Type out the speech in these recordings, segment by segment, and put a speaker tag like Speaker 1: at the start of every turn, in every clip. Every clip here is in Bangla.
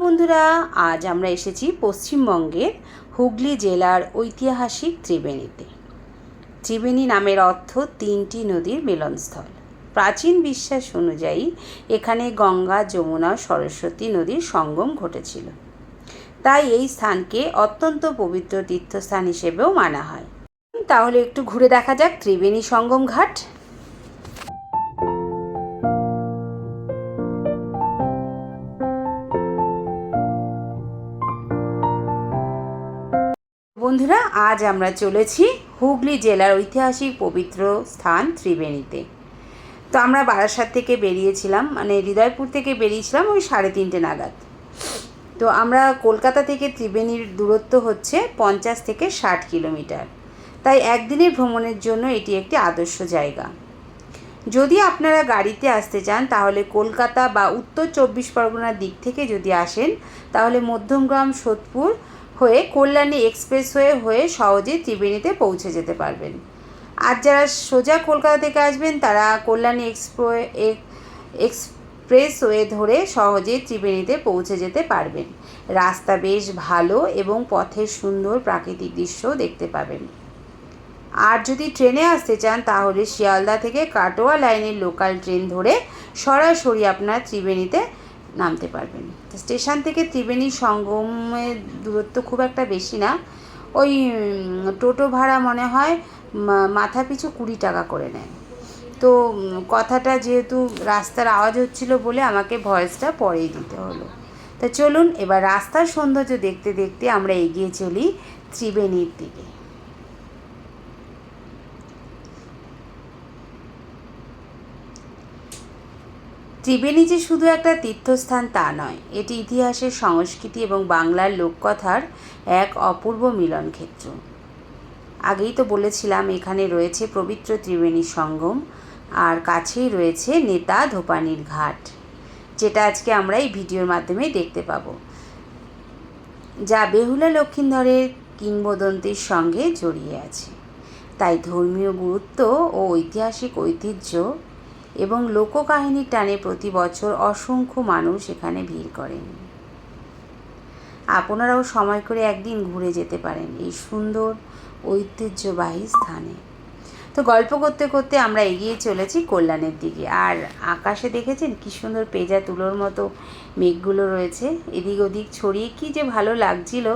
Speaker 1: বন্ধুরা, আজ আমরা এসেছি পশ্চিমবঙ্গের হুগলি জেলার ঐতিহাসিক ত্রিবেণীতে। ত্রিবেণী নামের অর্থ তিনটি নদীর মিলনস্থল। প্রাচীন বিশ্বাস অনুযায়ী এখানে গঙ্গা, যমুনা, সরস্বতী নদীর সঙ্গম ঘটেছিল। তাই এই স্থানকে অত্যন্ত পবিত্র তীর্থস্থান হিসেবেও মানা হয়। তাহলে একটু ঘুরে দেখা যাক ত্রিবেণী সঙ্গম ঘাট। বন্ধুরা, আজ আমরা চলেছি হুগলি জেলার ঐতিহাসিক পবিত্র স্থান ত্রিবেণীতে। তো আমরা বারাসাত থেকে বেরিয়েছিলাম, মানে হৃদয়পুর থেকে বেরিয়েছিলাম ওই 3:30 নাগাদ। তো আমরা কলকাতা থেকে ত্রিবেণীর দূরত্ব হচ্ছে 50 থেকে 60 কিলোমিটার। তাই একদিনের ভ্রমণের জন্য এটি একটি আদর্শ জায়গা। যদি আপনারা গাড়িতে আসতে চান তাহলে কলকাতা বা উত্তর 24 পরগনার দিক থেকে যদি আসেন তাহলে মধ্যমগ্রাম, সোদপুর হয়ে কল্যাণী এক্সপ্রেসওয়ে হয়ে সহজে ত্রিবেণীতে পৌঁছে যেতে পারবেন। আর যারা সোজা কলকাতা থেকে আসবেন তারা কল্যাণী এক্সপ্রেসওয়ে ধরে সহজে ত্রিবেণীতে পৌঁছে যেতে পারবেন। রাস্তা বেশ ভালো এবং পথের সুন্দর প্রাকৃতিক দৃশ্যও দেখতে পাবেন। আর যদি ট্রেনে আসতে চান তাহলে শিয়ালদা থেকে কাটোয়া লাইনের লোকাল ট্রেন ধরে সরাসরি আপনার ত্রিবেণীতে নামতে পারবেন। স্টেশন থেকে ত্রিবেণী সঙ্গমের দূরত্ব খুব একটা বেশি না, ওই টোটো ভাড়া মনে হয় মাথা পিছু 20 টাকা করে নেয়। তো কথাটা যেহেতু রাস্তার আওয়াজ হচ্ছিল বলে আমাকে ভয়েসটা পরেই দিতে হলো। তা চলুন এবার রাস্তার সৌন্দর্য দেখতে দেখতে আমরা এগিয়ে চলি ত্রিবেণীর দিকে। ত্রিবেণী যে শুধু একটা তীর্থস্থান তা নয়, এটি ইতিহাসের, সংস্কৃতি এবং বাংলার লোককথার এক অপূর্ব মিলন ক্ষেত্র। আগেই তো বলেছিলাম এখানে রয়েছে পবিত্র ত্রিবেণী সঙ্গম আর কাছেই রয়েছে নেতা ধোপানির ঘাট, যেটা আজকে আমরা এই ভিডিওর মাধ্যমে দেখতে পাবো, যা বেহুলা লক্ষীন্দরের কিংবদন্তির সঙ্গে জড়িয়ে আছে। তাই ধর্মীয় গুরুত্ব ও ঐতিহাসিক ঐতিহ্য এবং লোককাহিনীর টানে প্রতি বছর অসংখ্য মানুষ এখানে ভিড় করেন। আপনারাও সময় করে একদিন ঘুরে যেতে পারেন এই সুন্দর ঐতিহ্যবাহী স্থানে। তো গল্প করতে করতে আমরা এগিয়ে চলেছি কল্যাণের দিকে। আর আকাশে দেখেছেন কি সুন্দর পেঁজা তুলোর মতো মেঘগুলো রয়েছে, এদিক ওদিক ছড়িয়ে, কি যে ভালো লাগছিল।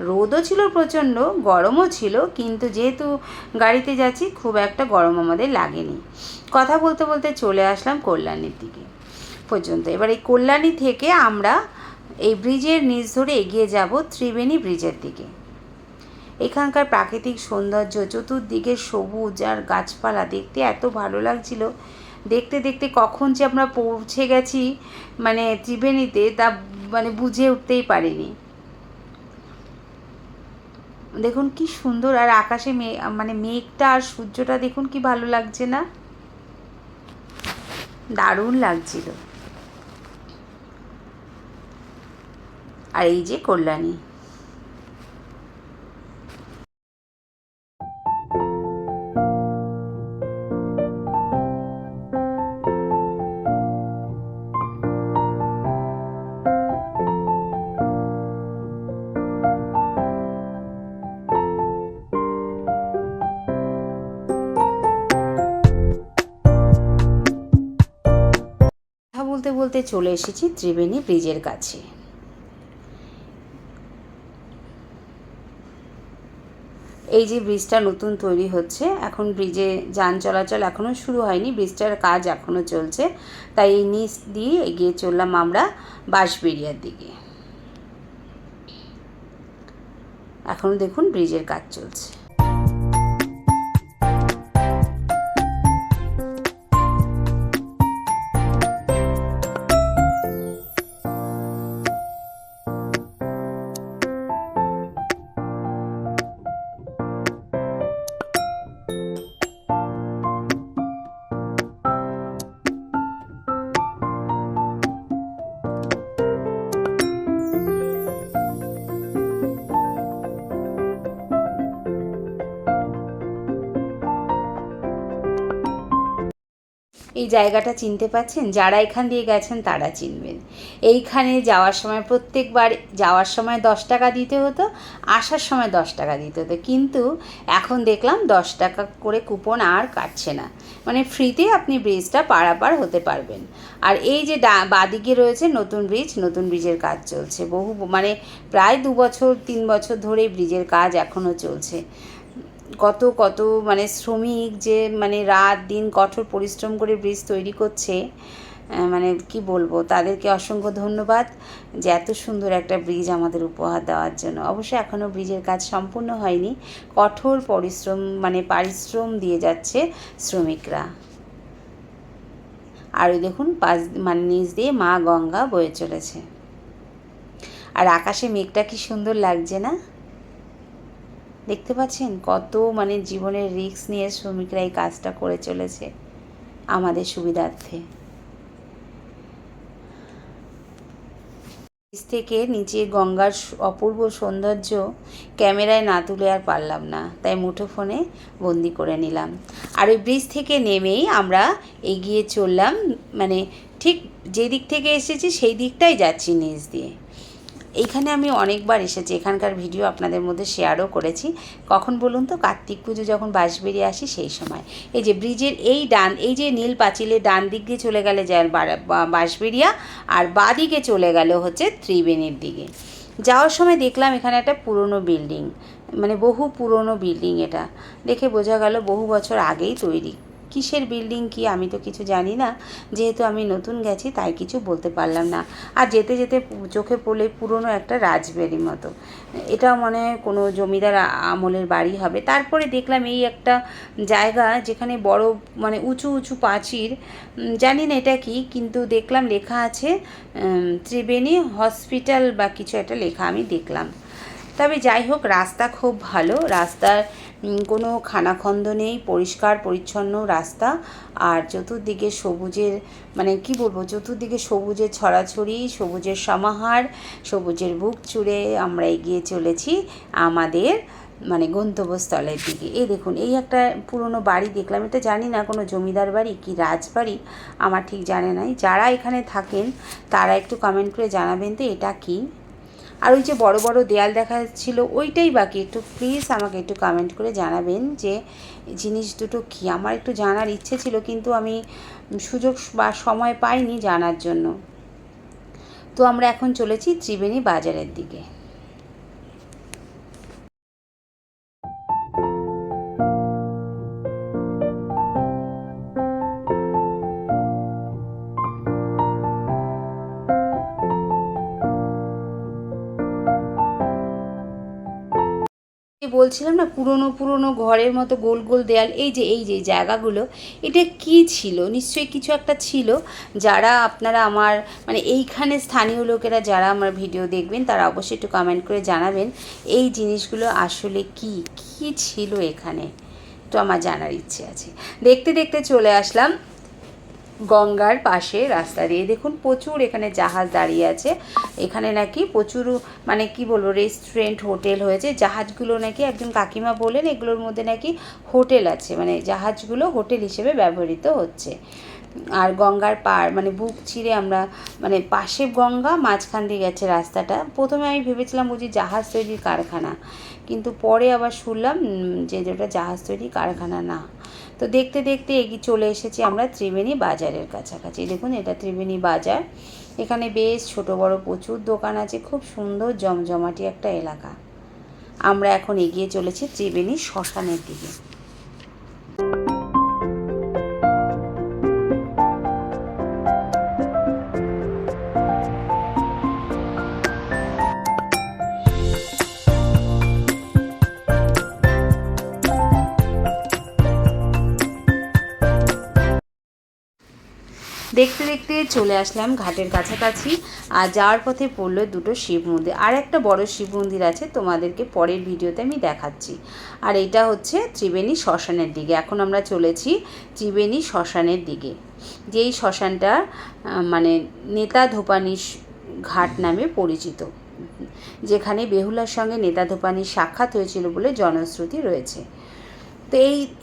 Speaker 1: রোদও ছিল প্রচণ্ড, গরমও ছিল, কিন্তু যেহেতু গাড়িতে যাচ্ছি খুব একটা গরম আমাদের লাগেনি। কথা বলতে বলতে চলে আসলাম কল্যাণীর দিকে পর্যন্ত। এবার এই কল্যাণী থেকে আমরা এই ব্রিজের নিচ ধরে এগিয়ে যাব ত্রিবেণী ব্রিজের দিকে। এখানকার প্রাকৃতিক সৌন্দর্য, চতুর্দিকে সবুজ আর গাছপালা দেখতে এত ভালো লাগছিল। দেখতে দেখতে কখন যে আমরা পৌঁছে গেছি মানে ত্রিবেণীতে তা মানে বুঝে উঠতেই পারিনি। দেখুন কি সুন্দর, আর আকাশে মানে মেঘটা আর সূর্যটা দেখুন কি ভালো লাগছে না, দারুণ লাগছিল। আর এই যে কল্যাণী। কথা বলতে বলতে চলে এসেছি ত্রিবেণী ব্রিজের কাছে। এই যে ব্রিজটা নতুন তৈরি হচ্ছে, এখন ব্রিজে যান চলাচল এখনও শুরু হয়নি, ব্রিজটার কাজ এখনও চলছে। তাই এই নিচ দিয়ে এগিয়ে চললাম আমরা বাঁশবেড়িয়ার দিকে। এখনও দেখুন ব্রিজের কাজ চলছে। এই জায়গাটা চিনতে পাচ্ছেন? যারা এখান দিয়ে গেছেন তারা চিনবেন। এইখানে যাওয়ার সময় প্রত্যেকবার যাওয়ার সময় 10 টাকা দিতে হতো, আসার সময় 10 টাকা দিতে হতো, কিন্তু এখন দেখলাম 10 টাকা করে কুপন আর কাটছে না, মানে ফ্রিতে আপনি ব্রিজটা পারাপার হতে পারবেন। আর এই যে বাদিকে রয়েছে নতুন ব্রিজ, নতুন ব্রিজের কাজ চলছে বহু, মানে প্রায় 2 বছর 3 বছর ধরে ব্রিজের কাজ এখনও চলছে। কত কত মানে শ্রমিক যে মানে রাত দিন কঠোর পরিশ্রম করে ব্রিজ তৈরি করছে, মানে কি বলবো, তাদেরকে অসংখ্য ধন্যবাদ যে এত সুন্দর একটা ব্রিজ আমাদের উপহার দেওয়ার জন্য। অবশ্যই এখনও ব্রিজের কাজ সম্পূর্ণ হয়নি, কঠোর পরিশ্রম মানে পারিশ্রম দিয়ে যাচ্ছে শ্রমিকরা। আর ওই দেখুন মানে নিচ দিয়ে মা গঙ্গা বয়ে চলেছে, আর আকাশে মেঘটা কি সুন্দর লাগছে না? দেখতে পাচ্ছেন কত মানে জীবনের রিস্ক নিয়ে শ্রমিকরা এই কাজটা করে চলেছে আমাদের সুবিধার্থে। ব্রিজ থেকে নিচে গঙ্গার অপূর্ব সৌন্দর্য ক্যামেরায় না তুলে আর পারলাম না, তাই মুঠোফোনে বন্দি করে নিলাম। আর ওই ব্রিজ থেকে নেমেই আমরা এগিয়ে চললাম, মানে ঠিক যে দিক থেকে এসেছি সেই দিকটাই যাচ্ছি নিচ দিয়ে। এইখানে আমি অনেকবার এসেছি, এখানকার ভিডিও আপনাদের মধ্যে শেয়ারও করেছি। কখন বলুন তো? কার্তিক পুজো যখন বাঁশবেড়ি আসি সেই সময়। এই যে ব্রিজের এই যে নীল পাঁচিলের ডান দিক দিয়ে চলে গেলে যায় বাঁশবেড়িয়া, আর বাঁ দিকে চলে গেল হচ্ছে ত্রিবেণীর দিকে। যাওয়ার সময় দেখলাম এখানে একটা পুরনো বিল্ডিং, মানে বহু পুরনো বিল্ডিং, এটা দেখে বোঝা গেল বহু বছর আগেই তৈরি। কিসের বিল্ডিং কি আমি তো কিছু জানি না, যেহেতু আমি নতুন গেছি তাই কিছু বলতে পারলাম না। আর যেতে যেতে চোখে পড়লে পুরনো একটা রাজবাড়ির মতো, এটাও মনে হয় কোনো জমিদার আমলের বাড়ি হবে। তারপরে দেখলাম এই একটা জায়গা যেখানে বড় মানে উঁচু উঁচু প্রাচীর, জানি না এটা কি, কিন্তু দেখলাম লেখা আছে ত্রিবেণী হসপিটাল বা কিছু একটা লেখা আমি দেখলাম। তবে যাই হোক, রাস্তা খুব ভালো, রাস্তার কোনো খানাখন্দ নেই, পরিষ্কার পরিচ্ছন্ন রাস্তা। আর চতুর্দিকে সবুজের মানে কি বলবো, চতুর্দিকে সবুজের ছড়াছড়ি, সবুজের সমাহার, সবুজের বুক চুড়ে আমরা এগিয়ে চলেছি আমাদের মানে গন্তব্যস্থলের দিকে। এই দেখুন, এই একটা পুরনো বাড়ি দেখলাম, এটা জানি না কোনো জমিদার বাড়ি কি রাজবাড়ি, আমার ঠিক জানা নাই। যারা এখানে থাকেন তারা একটু কমেন্ট করে জানাবেন তো এটা কি। আর ওই যে বড় বড় দেয়াল দেখা যাচ্ছিলো ওইটাই বাকি, একটু প্লিজ আমাকে একটু কমেন্ট করে জানাবেন যে জিনিস দুটো কী। আমার একটু জানার ইচ্ছে ছিল, কিন্তু আমি সুযোগ বা সময় পাইনি জানার জন্য। তো আমরা এখন চলেছি ত্রিবেণী বাজারের দিকে। বলছিলাম না, পুরনো পুরনো ঘরের মতো গোল গোল দেয়াল, এই যে জায়গাগুলো, এটা কি ছিল? নিশ্চয়ই কিছু একটা ছিল। যারা আপনারা আমার মানে এইখানে স্থানীয় লোকেরা যারা আমার ভিডিও দেখবেন তারা অবশ্যই একটু কমেন্ট করে জানাবেন এই জিনিসগুলো আসলে কি কি ছিল এখানে, তো আমার জানার ইচ্ছে আছে। দেখতে দেখতে চলে আসলাম গঙ্গার পাশে রাস্তা দিয়ে। দেখুন প্রচুর এখানে জাহাজ দাঁড়িয়ে আছে, এখানে নাকি প্রচুর মানে কি বলবো রেস্টুরেন্ট হোটেল হয়েছে। জাহাজগুলো নাকি একজন কাকিমা বলেন এগুলোর মধ্যে নাকি হোটেল আছে, মানে জাহাজগুলো হোটেল হিসেবে ব্যবহৃত হচ্ছে। আর গঙ্গার পাড় মানে বুক চিরে আমরা মানে পাশে গঙ্গা, মাঝখান দিয়ে গেছে রাস্তাটা। প্রথমে আমি ভেবেছিলাম বুঝি জাহাজ তৈরির কারখানা, কিন্তু পরে আবার শুনলাম যে যেটা জাহাজ তৈরির কারখানা না। তো দেখতে দেখতে এগিয়ে চলে এসেছি আমরা ত্রিবেণী বাজারের কাছাকাছি। দেখুন এটা ত্রিবেণী বাজার, এখানে বেশ ছোট বড় প্রচুর দোকান আছে, খুব সুন্দর জমজমাটি একটা এলাকা। আমরা এখন এগিয়ে চলেছি ত্রিবেণী শ্মশানের দিকে। দেখতে দেখতে চলে আসলাম ঘাটের কাছাকাছি, আর যাওয়ার পথে পড়লো দুটো শিব মন্দির, আর একটা বড় শিব মন্দির আছে, তোমাদেরকে পরের ভিডিওতে আমি দেখাচ্ছি। আর এটা হচ্ছে ত্রিবেণী শ্মশানের দিকে। এখন আমরা চলেছি ত্রিবেণী শ্মশানের দিকে, যেই শ্মশানটা মানে নেতা ধোপানি ঘাট নামে পরিচিত, যেখানে বেহুলার সঙ্গে নেতা ধোপানির সাক্ষাৎ হয়েছিল বলে জনশ্রুতি রয়েছে। তো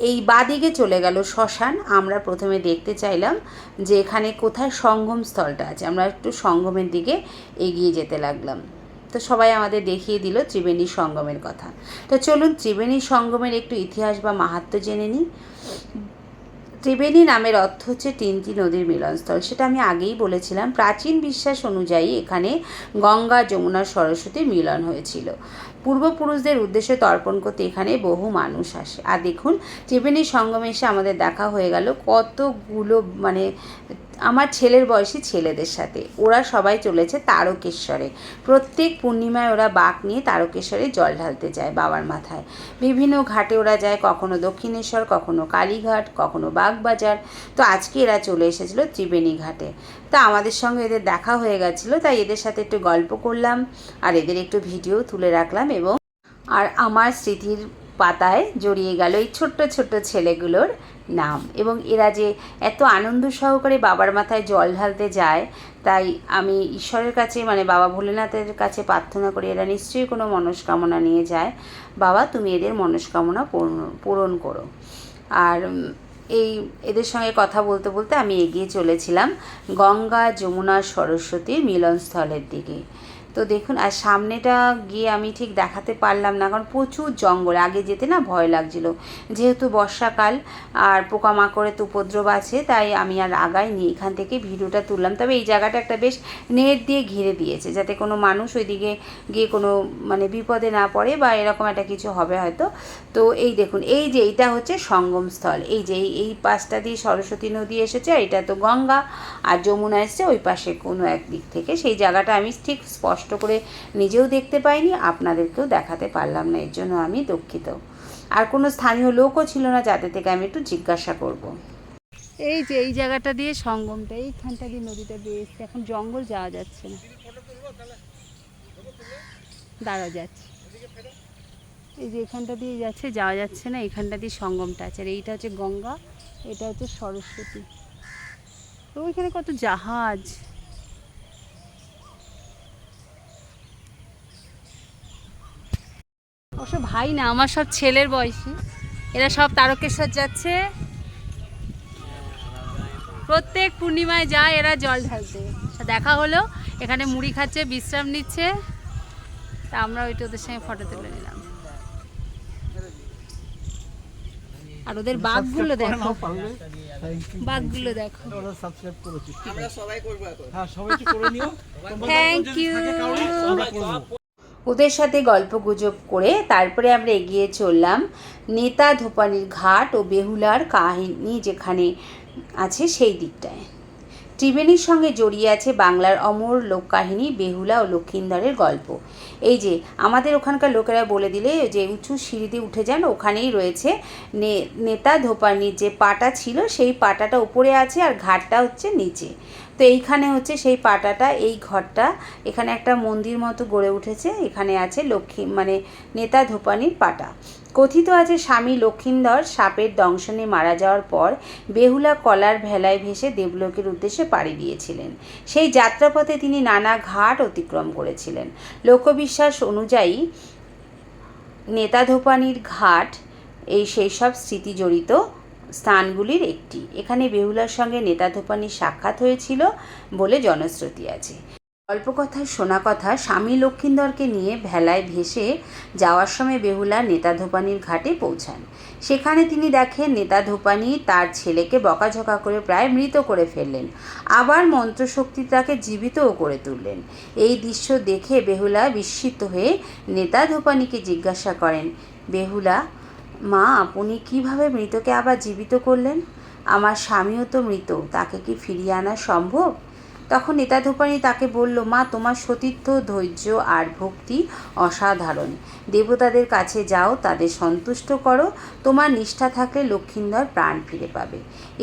Speaker 1: এই বাদিকে চলে গেল শ্মশান। আমরা প্রথমে দেখতে চাইলাম যে এখানে কোথায় সঙ্গম স্থলটা আছে, আমরা একটু সঙ্গমের দিকে এগিয়ে যেতে লাগলাম। তো সবাই আমাদের দেখিয়ে দিল ত্রিবেণী সঙ্গমের কথা। তো চলুন ত্রিবেণী সঙ্গমের একটু ইতিহাস বা মাহাত্ম্য জেনে নিই। ত্রিবেণী নামের অর্থ হচ্ছে তিনটি নদীর মিলনস্থল। সেটা আমি আগেই বলেছিলাম। প্রাচীন বিশ্বাস অনুযায়ী এখানে গঙ্গা, যমুনা, সরস্বতীর মিলন হয়েছিল। পূর্বপুরুষদের উদ্দেশ্যে তর্পণ করতে এখানে বহু মানুষ আসে। আর দেখুন ত্রিবেণী সঙ্গমে এসে আমাদের দেখা হয়ে গেল কতগুলো আমার ছেলের বয়সী ছেলেদের সাথে। ওরা সবাই চলেছে তারকেশ্বরে। প্রত্যেক পূর্ণিমায় ওরা বাঁক নিয়ে তারকেশ্বরে জল ঢালতে যায় বাবার মাথায়। বিভিন্ন ঘাটে ওরা যায়, কখনো দক্ষিণেশ্বর, কখনো কালীঘাট, কখনো বাগবাজার। তো আজকে এরা চলে এসেছিল ত্রিবেণী ঘাটে। তা আমাদের সঙ্গে এদের দেখা হয়ে গেছিলো, তাই এদের সাথে একটু গল্প করলাম আর এদের একটু ভিডিও তুলে রাখলাম। এবং আর আমার স্মৃতির পাতায় জড়িয়ে গেল এই ছোট্ট ছোট্ট ছেলেগুলোর নাম। এবং এরা যে এত আনন্দ সহকারে বাবার মাথায় জল ঢালতে যায়, তাই আমি ঈশ্বরের কাছে মানে বাবা ভোলেনাথের কাছে প্রার্থনা করি এরা নিশ্চয়ই কোনো মনস্কামনা নিয়ে যায়। বাবা তুমি এদের মনস্কামনা পূরণ করো। আর এদের সঙ্গে কথা বলতে বলতে আমি এগিয়ে চলেছিলাম গঙ্গা, যমুনা, সরস্বতীর মিলনস্থলের দিকে। তো দেখুন, আর সামনেটা গিয়ে আমি ঠিক দেখাতে পারলাম না, কারণ প্রচুর জঙ্গল। আগে যেতে না ভয় লাগছিল, যেহেতু বর্ষাকাল আর পোকামাকড়ের তো উপদ্রব আছে, তাই আমি আর আগাইনি। এখান থেকে ভিডিওটা তুললাম। তবে এই জায়গাটা একটা বেশ নেট দিয়ে ঘিরে দিয়েছে, যাতে কোনো মানুষ ওইদিকে গিয়ে কোনো মানে বিপদে না পড়ে বা এরকম একটা কিছু হবে হয়তো। তো এই দেখুন, এই যে এইটা হচ্ছে সঙ্গমস্থল। এই যে এই পাশটা দিয়ে সরস্বতী নদী এসেছে, আর এটা তো গঙ্গা, আর যমুনা এসছে ওই পাশে কোনো এক দিক থেকে। সেই জায়গাটা আমি ঠিক স্পষ্ট করে নিজেও দেখতে পাইনি, আপনাদেরকেও দেখাতে পারলাম না, এর জন্য আমি দুঃখিত। আর কোনো স্থানীয় লোকও ছিল না যাতে থেকে আমি একটু জিজ্ঞাসা করব। এই যে এই জায়গাটা দিয়ে সঙ্গমটা, এইখানটা দিয়ে নদীটা দিয়ে এসছে। এখন জঙ্গল যাওয়া যাচ্ছে না, দাঁড়া যাচ্ছে। এই যে এখানটা দিয়ে যাচ্ছে, যাওয়া যাচ্ছে না। এখানটা দিয়ে সঙ্গমটা আছে, আর এইটা হচ্ছে গঙ্গা, এটা হচ্ছে সরস্বতী। তো ওইখানে কত জাহাজ। অবশ্য ভাই না, আমার সব ছেলের বয়সী, এরা সব তারকেশ্বর যাচ্ছে। প্রত্যেক পূর্ণিমায় যায় এরা জল ঢালতে। দেখা হলো, এখানে মুড়ি খাচ্ছে, বিশ্রাম নিচ্ছে। তা আমরা ওইটা ওদের সঙ্গে ফটো তুলে নিলাম। আর ওদের বাঘগুলো দেখো, বাঘগুলো দেখো। Thank you. ওদের সাথে গল্প গুজব করে তারপরে আমরা এগিয়ে চললাম নেতা ধোপানির ঘাট ও বেহুলার কাহিনী যেখানে আছে সেই দিকটায়। ত্রিবেণীর সঙ্গে জড়িয়ে আছে বাংলার অমর লোককাহিনী বেহুলা ও লক্ষিন্দরের গল্প। এই যে আমাদের ওখানকার লোকেরা বলে দিলে যে উঁচু সিঁড়িতে উঠে যান, ওখানেই রয়েছে নেতা ধোপানির যে পাটা ছিল সেই পাটাটা উপরে আছে, আর ঘাটটা হচ্ছে নিচে। তো এইখানে হচ্ছে সেই পাটাটা, এই ঘরটা, এখানে একটা মন্দির মতো গড়ে উঠেছে। এখানে আছে মানে নেতা ধোপানির পাটা। কথিত আছে স্বামী লক্ষিন্দর সাপের দংশনে মারা যাওয়ার পর বেহুলা কলার ভেলায় ভেসে দেবলোকের উদ্দেশ্যে পাড়ি দিয়েছিলেন। সেই যাত্রাপথে তিনি নানা ঘাট অতিক্রম করেছিলেন। লোকবিশ্বাস অনুযায়ী নেতা ধোপানির ঘাট সেই সব স্মৃতি জড়িত স্থানগুলির একটি। এখানে বেহুলার সঙ্গে নেতা ধোপানির সাক্ষাৎ হয়েছিল বলে জনশ্রুতি আছে। গল্পকথায় শোনা কথা, স্বামী লক্ষিন্দরকে নিয়ে ভেলায় ভেসে যাওয়ার সময় বেহুলা নেতা ধোপানির ঘাটে পৌঁছান। সেখানে তিনি দেখেন নেতা ধোপানি তার ছেলেকে বকাঝকা করে প্রায় মৃত করে ফেললেন, আবার মন্ত্রশক্তি তাকে জীবিতও করে তুললেন। এই দৃশ্য দেখে বেহুলা বিস্মিত হয়ে নেতা ধোপানিকে জিজ্ঞাসা করেন, বেহুলা মা, আপনি কিভাবে মৃতকে আবার জীবিত করলেন? আমার স্বামীও তো মৃত, তাকে কি ফিরিয়ে আনা সম্ভব? তখন নেতা ধোপানি তাকে বলল, মা, তোমার সতীত্ব, ধৈর্য আর ভক্তি অসাধারণ। দেবতাদের কাছে যাও, তাদের সন্তুষ্ট করো, তোমার নিষ্ঠা থাকলে লক্ষিন্দর প্রাণ ফিরে পাবে।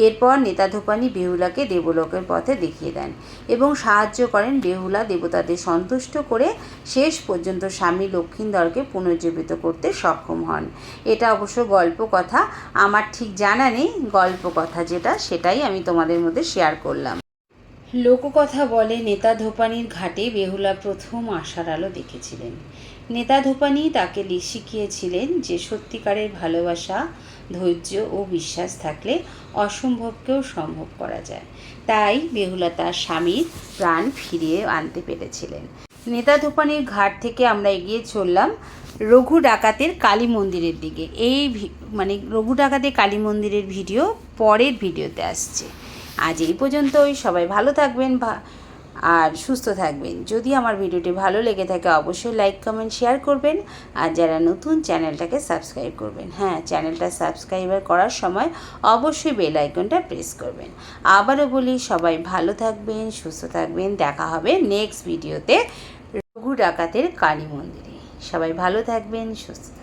Speaker 1: এরপর নেতা ধোপানি বেহুলাকে দেবলোকের পথে দেখিয়ে দেন এবং সাহায্য করেন বেহুলা দেবতাদের সন্তুষ্ট করে শেষ পর্যন্ত স্বামী লক্ষিন্দরকে পুনর্জীবিত করতে সক্ষম হন। এটা অবশ্য গল্প কথা, আমার ঠিক জানা নেই গল্প কথা যেটা, সেটাই আমি তোমাদের মধ্যে শেয়ার করলাম। লোককথা বলে নেতা ধোপানির ঘাটে বেহুলা প্রথম আশার আলো দেখেছিলেন। নেতা ধোপানি তাকে শিখিয়েছিলেন যে সত্যিকারের ভালোবাসা, ধৈর্য ও বিশ্বাস থাকলে অসম্ভবকেও সম্ভব করা যায়। তাই বেহুলা তার স্বামীর প্রাণ ফিরিয়ে আনতে পেরেছিলেন। নেতা ধোপানির ঘাট থেকে আমরা এগিয়ে চললাম রঘু ডাকাতের কালী মন্দিরের দিকে। এই রঘু ডাকাতের কালী মন্দিরের ভিডিও পরের ভিডিওতে আসছে। আজ এই পর্যন্তই। সবাই ভালো থাকবেন আর সুস্থ থাকবেন। যদি আমার ভিডিওটি ভালো লেগে থাকে অবশ্যই লাইক, কমেন্ট, শেয়ার করবেন। আর যারা নতুন চ্যানেলটাকে সাবস্ক্রাইব করবেন। হ্যাঁ, চ্যানেলটা সাবস্ক্রাইব করার সময় অবশ্যই বেল আইকনটা প্রেস করবেন। আবারও বলি, সবাই ভালো থাকবেন, সুস্থ থাকবেন। দেখা হবে নেক্সট ভিডিওতে রঘু ডাকাতের কালী মন্দিরে। সবাই ভালো থাকবেন, সুস্থ থাকবেন।